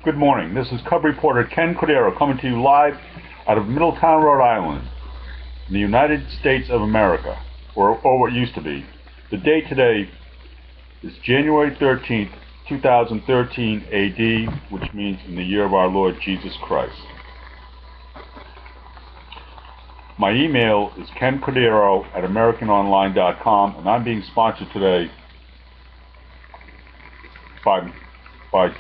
Good morning. This is Cub reporter Ken Cordero coming to you live out of Middletown, Rhode Island, in the United States of America, or what used to be. The date today is January 13th, 2013 AD, which means in the year of our Lord Jesus Christ. My email is kencordero@americanonline.com, and I'm being sponsored today by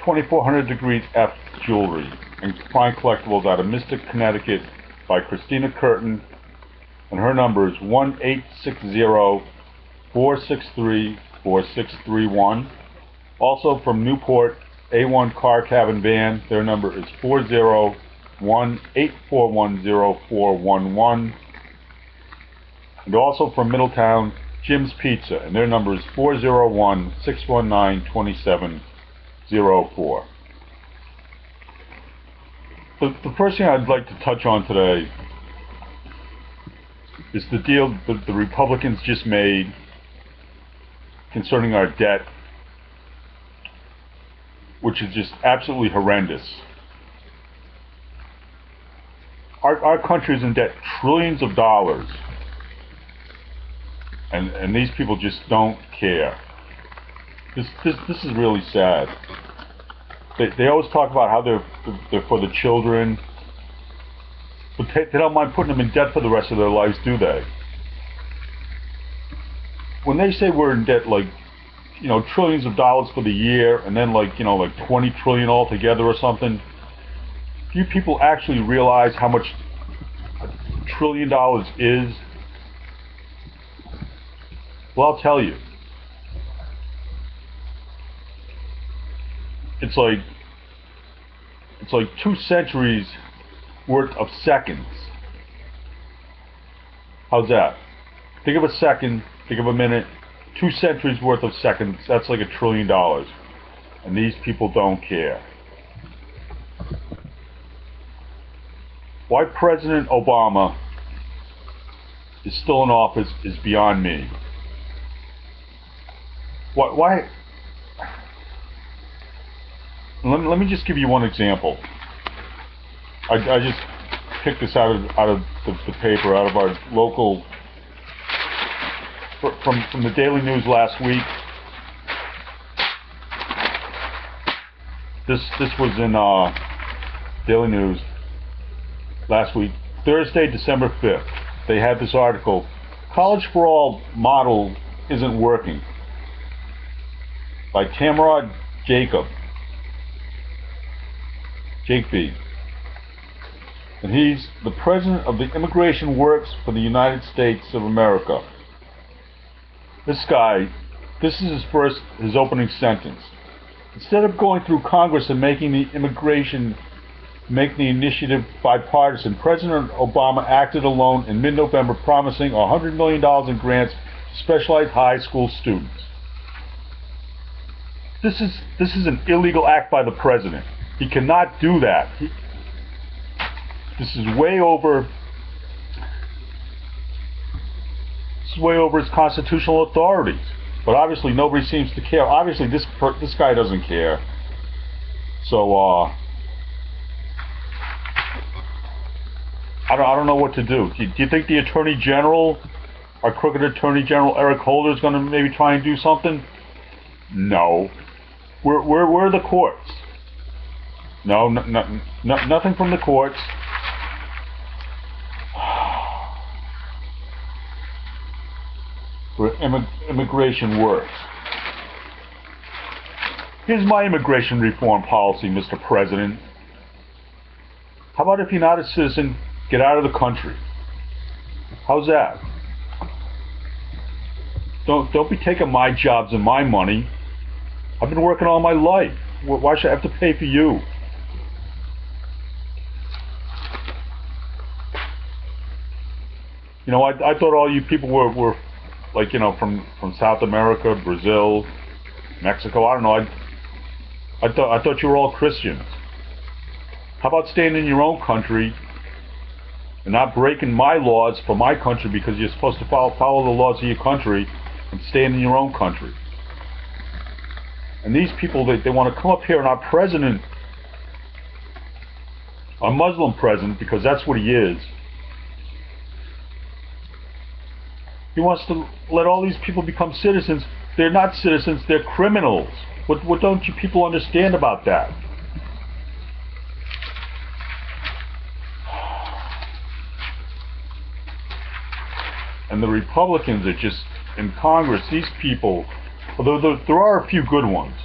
2400 Degrees F Jewelry and Fine Collectibles out of Mystic, Connecticut, by Christina Curtin, and her number is 1-860-463-4631. Also from Newport, A1 Car Cabin Van, their number is 401-841-0411. And also from Middletown, Jim's Pizza, and their number is 401-619-2704. The first thing I'd like to touch on today is the deal that the Republicans just made concerning our debt, which is just absolutely horrendous. Our country is in debt trillions of dollars, and these people just don't care. This is really sad. They always talk about how they're for the children, but they don't mind putting them in debt for the rest of their lives, do they? When they say we're in debt, like, trillions of dollars for the year, and then like 20 trillion altogether or something, do you people actually realize how much $1 trillion is? Well, I'll tell you. It's like 2 centuries worth of seconds. How's that? Think of a second, think of a minute, 2 centuries worth of seconds, that's like $1 trillion. And these people don't care. Why President Obama is still in office is beyond me. Why? Let me just give you one example. I just picked this out of the paper, out of our local, from the Daily News last week. This was in Daily News last week, Thursday, December 5th. They had this article, "College for All model isn't working," by Tamarod Jakeby. And he's the president of the Immigration Works for the United States of America. This guy, this is his opening sentence. Instead of going through Congress and making the initiative bipartisan, President Obama acted alone in mid-November, promising $100 million in grants to specialized high school students. This is an illegal act by the president. He cannot do that. This is way over his constitutional authorities. But obviously nobody seems to care. Obviously this guy doesn't care. So I don't know what to do. Do you think the Attorney General, our crooked Attorney General Eric Holder, is going to maybe try and do something? No. Where are the courts? No, nothing from the courts. Where immigration works. Here's my immigration reform policy, Mr. President. How about if you're not a citizen, get out of the country? How's that? Don't be taking my jobs and my money. I've been working all my life. Why should I have to pay for you? I thought all you people were like, from South America, Brazil, Mexico. I don't know. I thought you were all Christians. How about staying in your own country and not breaking my laws for my country, because you're supposed to follow the laws of your country, and staying in your own country? And these people, they want to come up here, and our president a Muslim president, because that's what he is. He wants to let all these people become citizens. They're not citizens, they're criminals. What don't you people understand about that? And the Republicans are just, in Congress, these people, although there are a few good ones,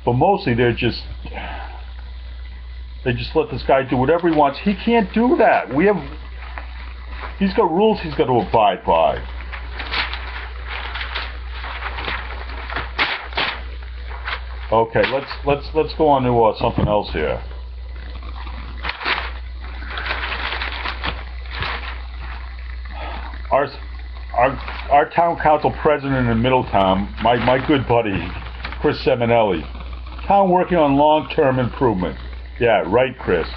but mostly they just let this guy do whatever he wants. He can't do that. He's got rules he's got to abide by. Okay, let's go on to something else here. Our town council president in Middletown, my good buddy, Chris Seminelli, town working on long-term improvement. Yeah, right, Chris.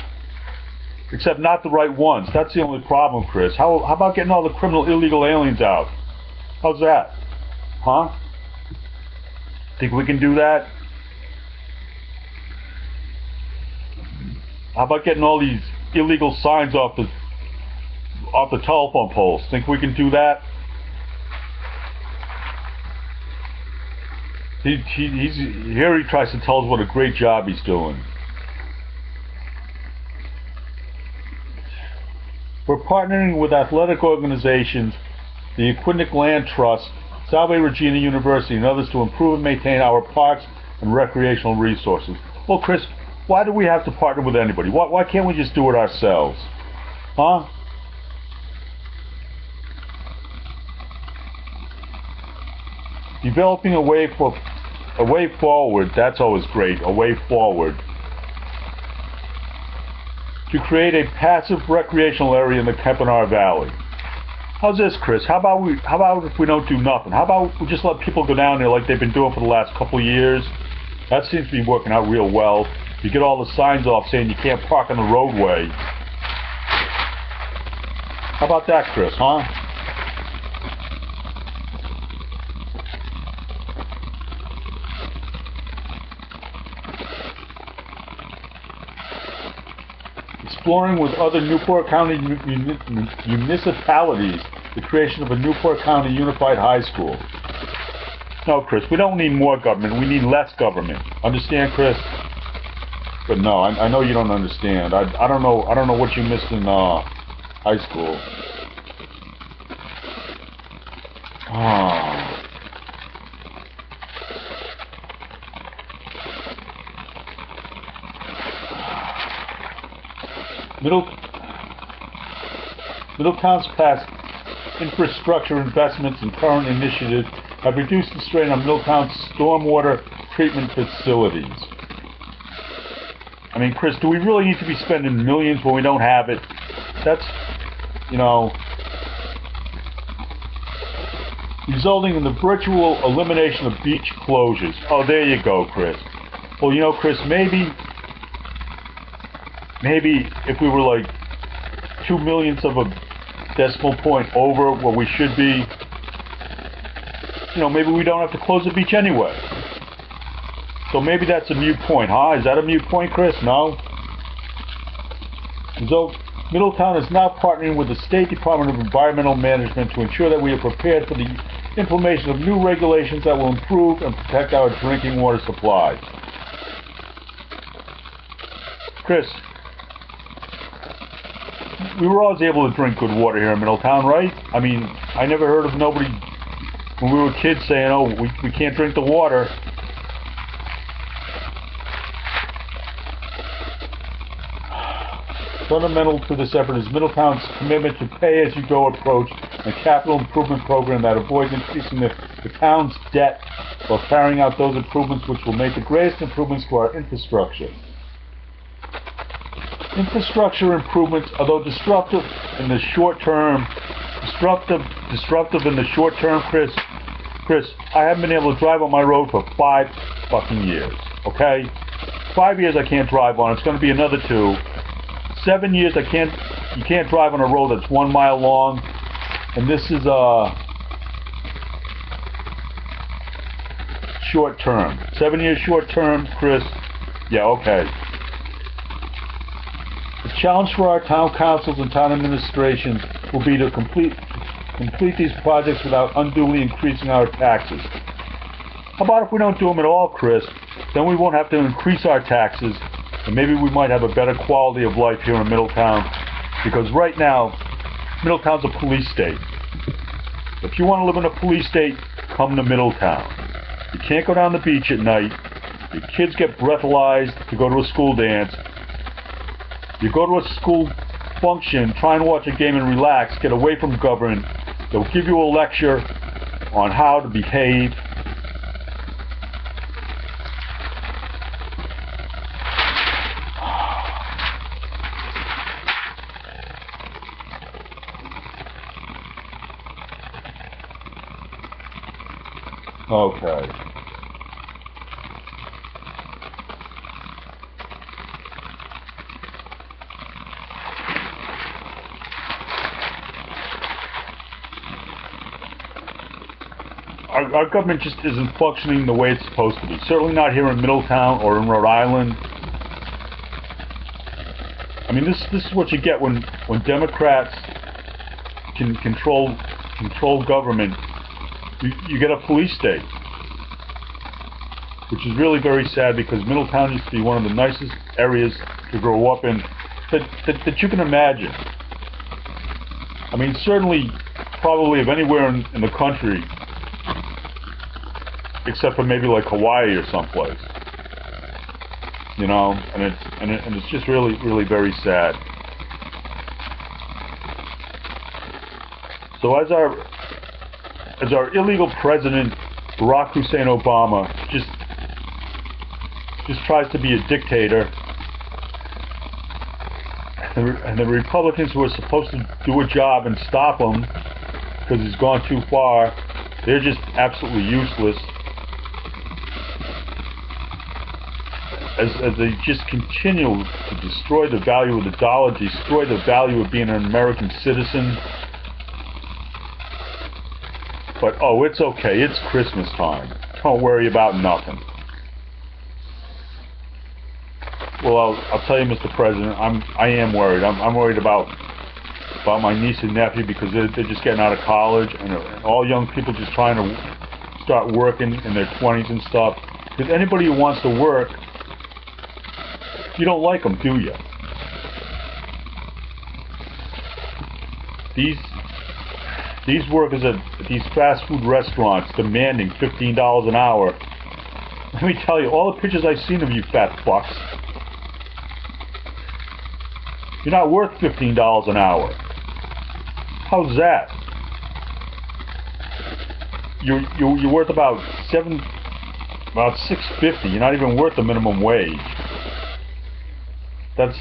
Except not the right ones. That's the only problem, Chris. How about getting all the criminal illegal aliens out? How's that? Huh? Think we can do that? How about getting all these illegal signs off the telephone poles? Think we can do that? Here he tries to tell us what a great job he's doing. We're partnering with athletic organizations, the Aquinic Land Trust, Salve Regina University, and others to improve and maintain our parks and recreational resources. Well, Chris, why do we have to partner with anybody? Why can't we just do it ourselves? Huh? Developing a way forward, that's always great, a way forward. To create a passive recreational area in the Kempenaar Valley. How's this, Chris? How about if we don't do nothing? How about we just let people go down there like they've been doing for the last couple of years? That seems to be working out real well. You get all the signs off saying you can't park on the roadway. How about that, Chris, huh? Exploring with other Newport County municipalities the creation of a Newport County Unified High School. No, Chris, we don't need more government. We need less government. Understand, Chris? But no, I know you don't understand. I don't know what you missed in high school. Oh. Middletown's past infrastructure investments and current initiatives have reduced the strain on Middletown's stormwater treatment facilities. I mean, Chris, do we really need to be spending millions when we don't have it? That's, resulting in the virtual elimination of beach closures. Oh, there you go, Chris. Well, Chris, maybe if we were like 2 millionths of a decimal point over where we should be, maybe we don't have to close the beach anyway. So maybe that's a moot point, huh? Is that a moot point, Chris? No? So Middletown is now partnering with the State Department of Environmental Management to ensure that we are prepared for the implementation of new regulations that will improve and protect our drinking water supply. Chris, we were always able to drink good water here in Middletown, right? I mean, I never heard of nobody when we were kids saying, oh, we can't drink the water. Fundamental to this effort is Middletown's commitment to pay-as-you-go approach and capital improvement program that avoids increasing the town's debt while carrying out those improvements which will make the greatest improvements to our infrastructure. Infrastructure improvements, although disruptive in the short term, Chris, I haven't been able to drive on my road for 5 fucking years, okay? 5 years I can't drive on, it's going to be another 2. 7 years you can't drive on a road that's 1 mile long, and this is short term. 7 years short term, Chris. Yeah, okay. challenge for our town councils and town administrations will be to complete these projects without unduly increasing our taxes. How about if we don't do them at all, Chris? Then we won't have to increase our taxes, and maybe we might have a better quality of life here in Middletown, because right now, Middletown's a police state. If you want to live in a police state, come to Middletown. You can't go down the beach at night. Your kids get breathalyzed to go to a school dance. You go to a school function, try and watch a game and relax, get away from government. They'll give you a lecture on how to behave. Okay. Our government just isn't functioning the way it's supposed to be. Certainly not here in Middletown or in Rhode Island. I mean, this is what you get when Democrats can control government. You get a police state, which is really very sad, because Middletown used to be one of the nicest areas to grow up in that you can imagine. I mean, certainly, probably of anywhere in the country, except for maybe like Hawaii or someplace, you know, and it's just really, really very sad. So as our illegal president, Barack Hussein Obama, just tries to be a dictator, and the Republicans who are supposed to do a job and stop him because he's gone too far, they're just absolutely useless. As they just continue to destroy the value of the dollar, destroy the value of being an American citizen. But, oh, it's okay, it's Christmas time. Don't worry about nothing. Well, I'll tell you, Mr. President, I am worried. I'm worried about my niece and nephew, because they're just getting out of college, and all young people just trying to start working in their 20s and stuff. Because anybody who wants to work, you don't like them, do you? These workers at these fast food restaurants demanding $15 an hour. Let me tell you, all the pictures I've seen of you fat fucks, you're not worth $15 an hour. How's that? You're worth about $6.50. You're not even worth the minimum wage. But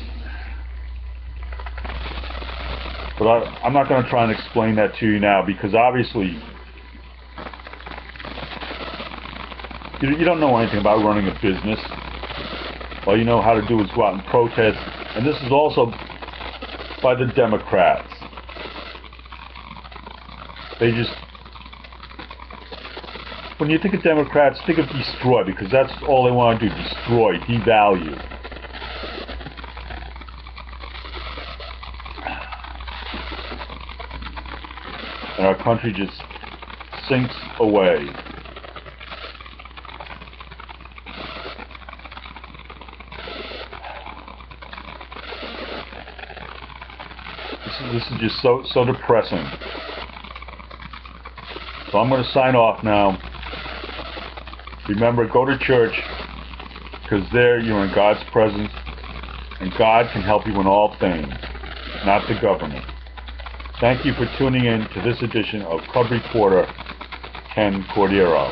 I'm not going to try and explain that to you now, because obviously you don't know anything about running a business. All you know how to do is go out and protest, and this is also by the Democrats. They just, when you think of Democrats, think of destroy, because that's all they want to do: destroy, devalue. And our country just sinks away. This is just so depressing. So I'm going to sign off now. Remember, go to church, because there you're in God's presence, and God can help you in all things, not the government. Thank you for tuning in to this edition of Cub Reporter Ken Cordiero.